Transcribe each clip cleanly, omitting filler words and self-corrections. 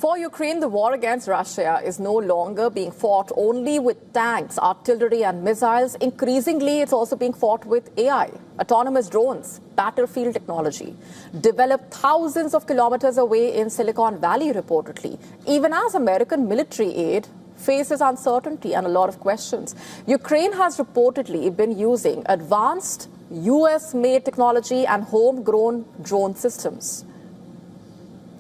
For Ukraine, the war against Russia is no longer being fought only with tanks, artillery and missiles. Increasingly, it's also being fought with AI, autonomous drones, battlefield technology, developed thousands of kilometers away in Silicon Valley, reportedly, even as American military aid faces uncertainty and a lot of questions. Ukraine has reportedly been using advanced US-made technology and homegrown drone systems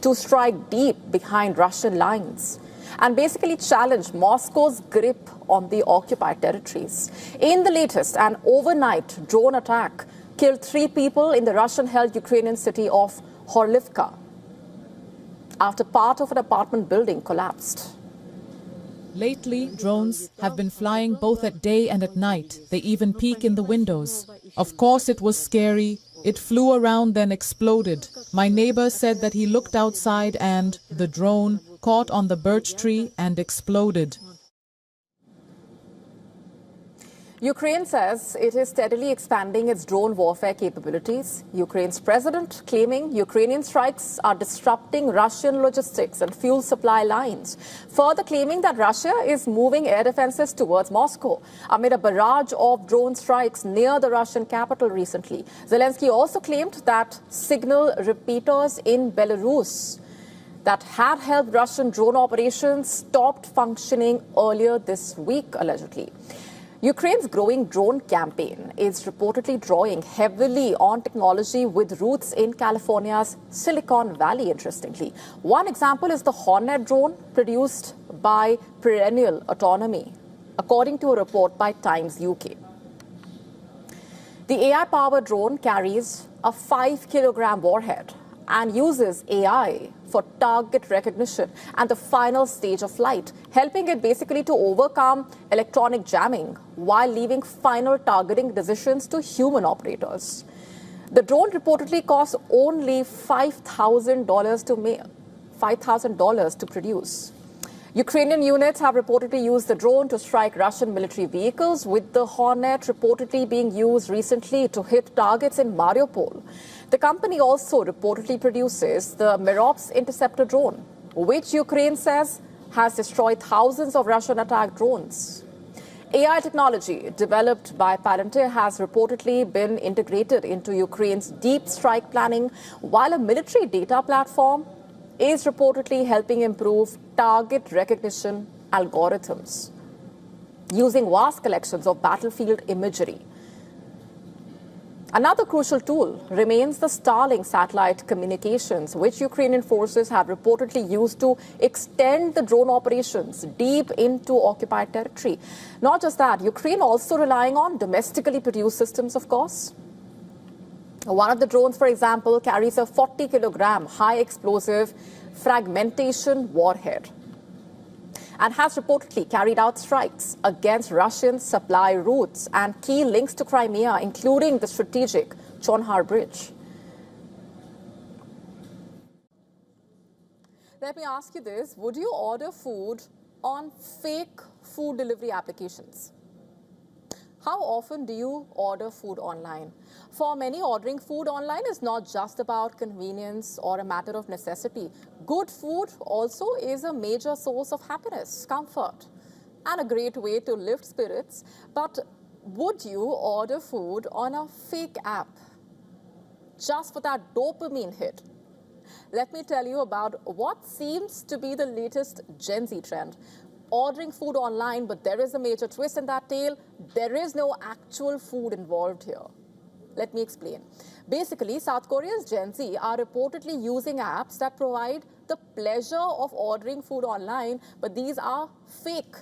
to strike deep behind Russian lines and basically challenge Moscow's grip on the occupied territories. In the latest, an overnight drone attack killed 3 people in the Russian-held Ukrainian city of Horlivka after part of an apartment building collapsed. Lately, drones have been flying both at day and at night. They even peek in the windows. Of course, it was scary. It flew around, then exploded. My neighbor said that he looked outside and the drone caught on the birch tree and exploded. Ukraine says it is steadily expanding its drone warfare capabilities. Ukraine's president claiming Ukrainian strikes are disrupting Russian logistics and fuel supply lines, further claiming that Russia is moving air defenses towards Moscow amid a barrage of drone strikes near the Russian capital recently. Zelensky also claimed that signal repeaters in Belarus that had helped Russian drone operations stopped functioning earlier this week, allegedly. Ukraine's growing drone campaign is reportedly drawing heavily on technology with roots in California's Silicon Valley, interestingly. One example is the Hornet drone produced by Perennial Autonomy, according to a report by Times UK. The AI-powered drone carries a 5-kilogram warhead and uses AI for target recognition and the final stage of flight, helping it basically to overcome electronic jamming while leaving final targeting decisions to human operators. The drone reportedly costs only $5,000 to produce. Ukrainian units have reportedly used the drone to strike Russian military vehicles, with the Hornet reportedly being used recently to hit targets in Mariupol. The company also reportedly produces the Merops interceptor drone, which Ukraine says has destroyed thousands of Russian attack drones. AI technology developed by Palantir has reportedly been integrated into Ukraine's deep strike planning, while a military data platform is reportedly helping improve target recognition algorithms using vast collections of battlefield imagery. Another crucial tool remains the Starlink satellite communications, which Ukrainian forces have reportedly used to extend the drone operations deep into occupied territory. Not just that, Ukraine also relying on domestically produced systems, of course. One of the drones, for example, carries a 40-kilogram high-explosive fragmentation warhead and has reportedly carried out strikes against Russian supply routes and key links to Crimea, including the strategic Chonhar Bridge. Let me ask you this. Would you order food on fake food delivery applications? How often do you order food online? For many, ordering food online is not just about convenience or a matter of necessity. Good food also is a major source of happiness, comfort, and a great way to lift spirits. But would you order food on a fake app just for that dopamine hit? Let me tell you about what seems to be the latest Gen Z trend. Ordering food online, but there is a major twist in that tale. There is no actual food involved here. Let me explain. Basically, South Korea's Gen Z are reportedly using apps that provide the pleasure of ordering food online, but these are fake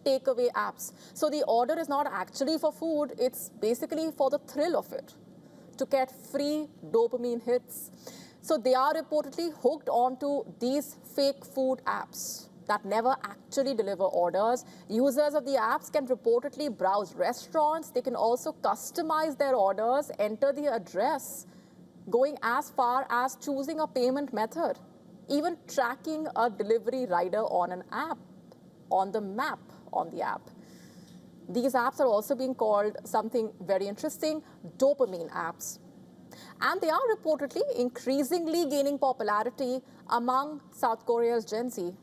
takeaway apps. So the order is not actually for food, it's basically for the thrill of it, to get free dopamine hits. So they are reportedly hooked onto these fake food apps that never actually deliver orders. Users of the apps can reportedly browse restaurants. They can also customize their orders, enter the address, going as far as choosing a payment method, even tracking a delivery rider on an app, on the map on the app. These apps are also being called something very interesting, dopamine apps. And they are reportedly increasingly gaining popularity among South Korea's Gen Z.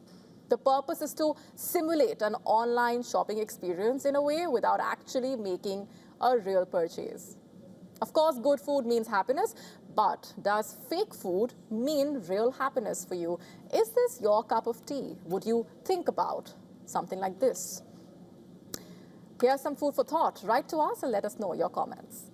The purpose is to simulate an online shopping experience in a way without actually making a real purchase. Of course, good food means happiness, but does fake food mean real happiness for you? Is this your cup of tea? Would you think about something like this? Here's some food for thought. Write to us and let us know your comments.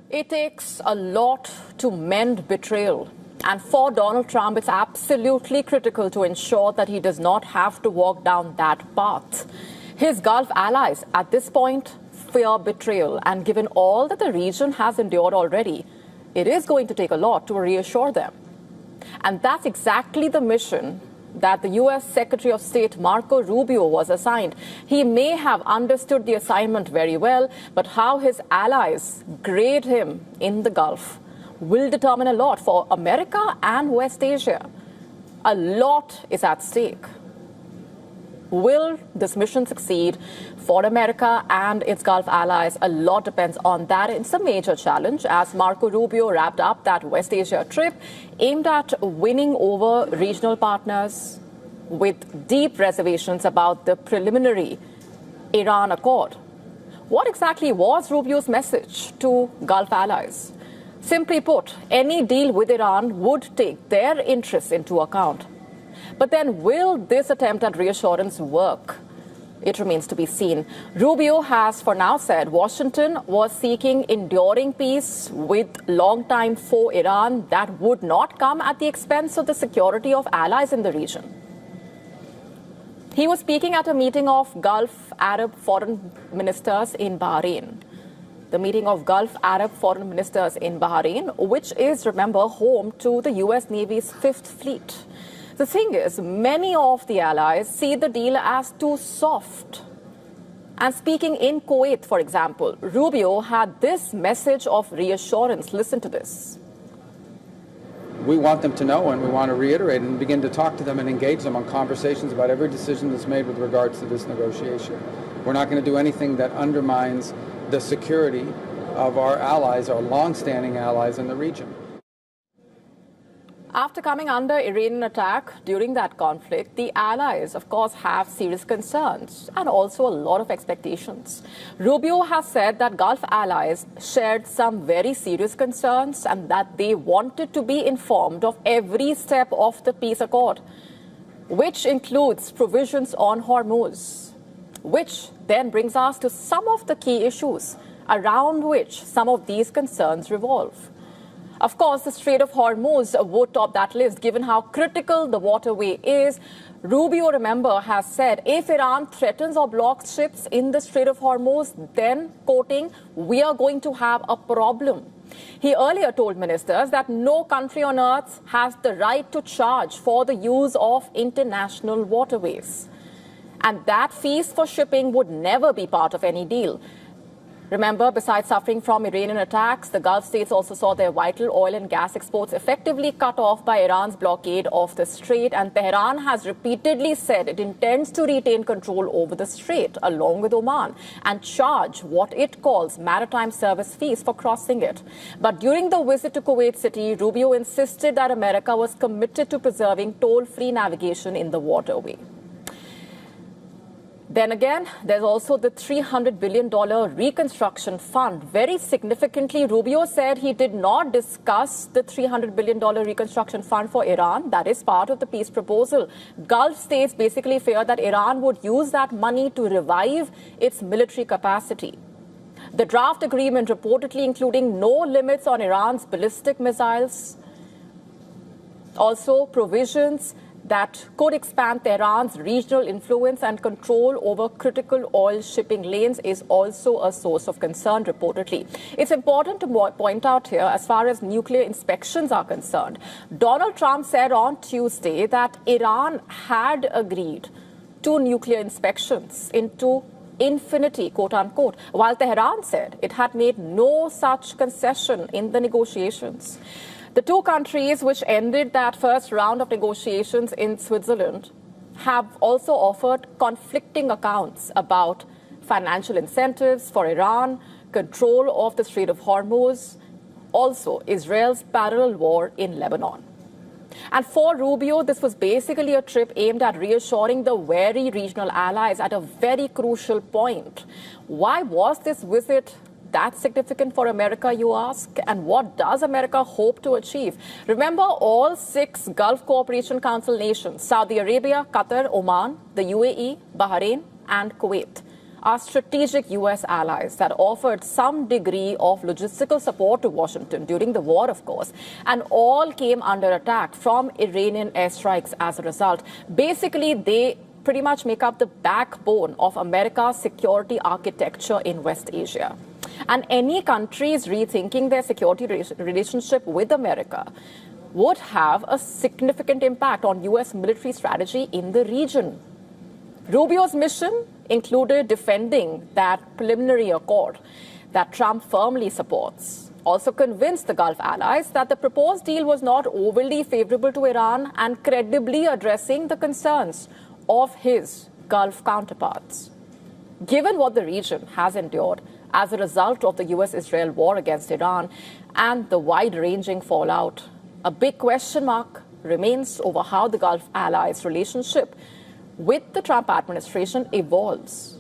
It takes a lot to mend betrayal. And for Donald Trump, it's absolutely critical to ensure that he does not have to walk down that path. His Gulf allies, at this point, fear betrayal. And given all that the region has endured already, it is going to take a lot to reassure them. And that's exactly the mission that the U.S. Secretary of State Marco Rubio was assigned. He may have understood the assignment very well, but how his allies grade him in the Gulf will determine a lot for America and West Asia. A lot is at stake. Will this mission succeed for America and its Gulf allies? A lot depends on that. It's a major challenge as Marco Rubio wrapped up that West Asia trip aimed at winning over regional partners with deep reservations about the preliminary Iran accord. What exactly was Rubio's message to Gulf allies? Simply put, any deal with Iran would take their interests into account. But then will this attempt at reassurance work? It remains to be seen. Rubio has for now said Washington was seeking enduring peace with longtime foe Iran that would not come at the expense of the security of allies in the region. He was speaking at a meeting of Gulf Arab foreign ministers in Bahrain. The meeting of Gulf Arab foreign ministers in Bahrain, which is, remember, home to the U.S. Navy's 5th Fleet. The thing is, many of the allies see the deal as too soft. And speaking in Kuwait, for example, Rubio had this message of reassurance. Listen to this. We want them to know, and we want to reiterate and begin to talk to them and engage them on conversations about every decision that's made with regards to this negotiation. We're not going to do anything that undermines the security of our allies, our long-standing allies in the region. After coming under Iranian attack during that conflict, the allies, of course, have serious concerns and also a lot of expectations. Rubio has said that Gulf allies shared some very serious concerns and that they wanted to be informed of every step of the peace accord, which includes provisions on Hormuz, which then brings us to some of the key issues around which some of these concerns revolve. Of course, the Strait of Hormuz would top that list, given how critical the waterway is. Rubio, remember, has said if Iran threatens or blocks ships in the Strait of Hormuz, then, quoting, we are going to have a problem. He earlier told ministers that no country on earth has the right to charge for the use of international waterways, and that fees for shipping would never be part of any deal. Remember, besides suffering from Iranian attacks, the Gulf states also saw their vital oil and gas exports effectively cut off by Iran's blockade of the strait. And Tehran has repeatedly said it intends to retain control over the strait, along with Oman, and charge what it calls maritime service fees for crossing it. But during the visit to Kuwait City, Rubio insisted that America was committed to preserving toll-free navigation in the waterway. Then again, there's also the $300 billion reconstruction fund. Very significantly, Rubio said he did not discuss the $300 billion reconstruction fund for Iran. That is part of the peace proposal. Gulf states basically fear that Iran would use that money to revive its military capacity. The draft agreement reportedly including no limits on Iran's ballistic missiles, also provisions that could expand Tehran's regional influence and control over critical oil shipping lanes is also a source of concern, reportedly. It's important to point out here, as far as nuclear inspections are concerned, Donald Trump said on Tuesday that Iran had agreed to nuclear inspections into infinity, quote unquote, while Tehran said it had made no such concession in the negotiations. The two countries which ended that first round of negotiations in Switzerland have also offered conflicting accounts about financial incentives for Iran, control of the Strait of Hormuz, also Israel's parallel war in Lebanon. And for Rubio, this was basically a trip aimed at reassuring the wary regional allies at a very crucial point. Why was this visit that significant for America, you ask? And what does America hope to achieve? Remember, all 6 Gulf Cooperation Council nations, Saudi Arabia, Qatar, Oman, the UAE, Bahrain, and Kuwait, are strategic U.S. allies that offered some degree of logistical support to Washington during the war, of course, and all came under attack from Iranian airstrikes as a result. Basically, they pretty much make up the backbone of America's security architecture in West Asia. And any countries rethinking their security relationship with America would have a significant impact on U.S. military strategy in the region. Rubio's mission included defending that preliminary accord that Trump firmly supports. Also convinced the Gulf allies that the proposed deal was not overly favorable to Iran and credibly addressing the concerns of his Gulf counterparts. Given what the region has endured as a result of the U.S.-Israel war against Iran and the wide-ranging fallout, a big question mark remains over how the Gulf allies' relationship with the Trump administration evolves.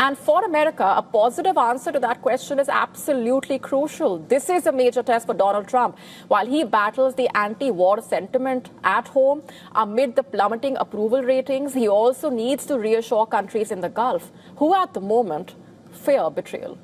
And for America, a positive answer to that question is absolutely crucial. This is a major test for Donald Trump. While he battles the anti-war sentiment at home amid the plummeting approval ratings, he also needs to reassure countries in the Gulf who at the moment fear betrayal.